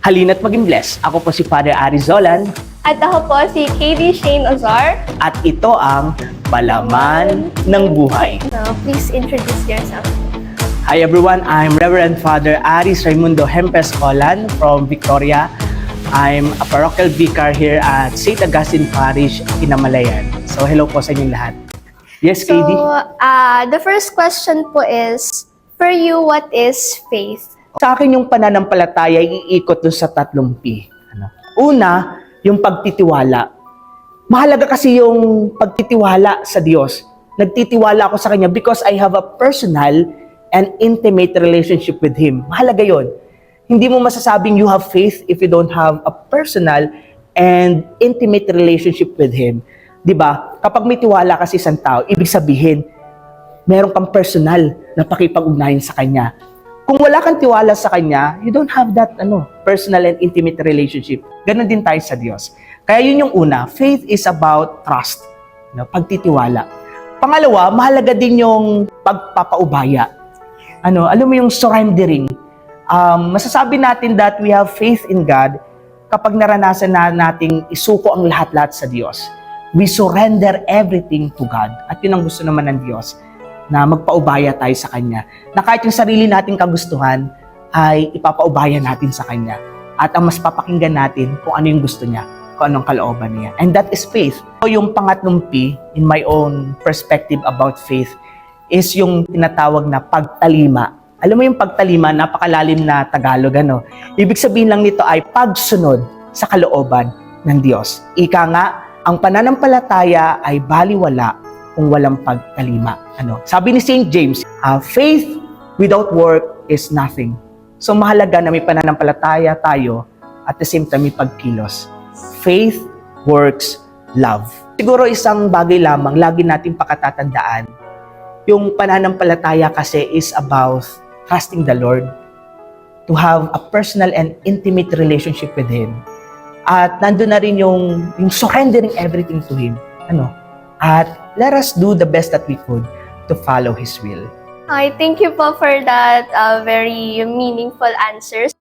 Halina't maging blessed. Ako po si Father Arizolan At ako po si KD Shane Ozar. at ito ang Palaman ng Buhay. Now, please introduce yourself. Hi everyone, I'm Reverend Father Aris Raimundo Hempes Colan from Victoria. I'm a parochial vicar here at St. Augustine Parish, Kinamalayan. So hello po sa inyong lahat. Yes, So, KD? the first question po is, for you, what is faith? Sa akin yung pananampalataya iikot dun sa 3 P. Una, yung pagtitiwala. Mahalaga kasi yung pagtitiwala sa Diyos. Nagtitiwala ako sa Kanya because I have a personal and intimate relationship with Him. Mahalaga yon. Hindi mo masasabing you have faith if you don't have a personal and intimate relationship with Him. 'Di ba? Kapag may tiwala ka sa isang tao, ibig sabihin, meron kang personal na pakipag-ugnayan sa Kanya. Kung wala kang tiwala sa Kanya, you don't have that personal and intimate relationship. Ganon din tayo sa Diyos. Kaya yun yung una, faith is about trust, pagtitiwala. Pangalawa, mahalaga din yung pagpapaubaya. Alam mo yung surrendering. Masasabi natin that we have faith in God kapag naranasan na nating isuko ang lahat-lahat sa Diyos. We surrender everything to God. At yun ang gusto naman ng Diyos, na magpaubaya tayo sa Kanya. Na kahit yung sarili nating kagustuhan, ay ipapaubaya natin sa Kanya. At ang mas papakinggan natin kung ano yung gusto niya, kung anong kalooban niya. And that is faith. So yung pangatlong P, in my own perspective about faith, is yung tinatawag na pagtalima. Alam mo yung pagtalima, napakalalim na Tagalog, Ibig sabihin lang nito ay pagsunod sa kalooban ng Diyos. Ika nga, ang pananampalataya ay baliwala kung walang pagtalima. Sabi ni St. James, faith without work is nothing. So mahalaga na may pananampalataya tayo at the same time may pagkilos. Faith works love. Siguro isang bagay lamang lagi nating pakatatandaan. Yung pananampalataya kasi is about trusting the Lord, to have a personal and intimate relationship with Him. At nandun na rin yung surrendering everything to Him. At let us do the best that we could to follow His will. Okay, thank you po for that very meaningful answers.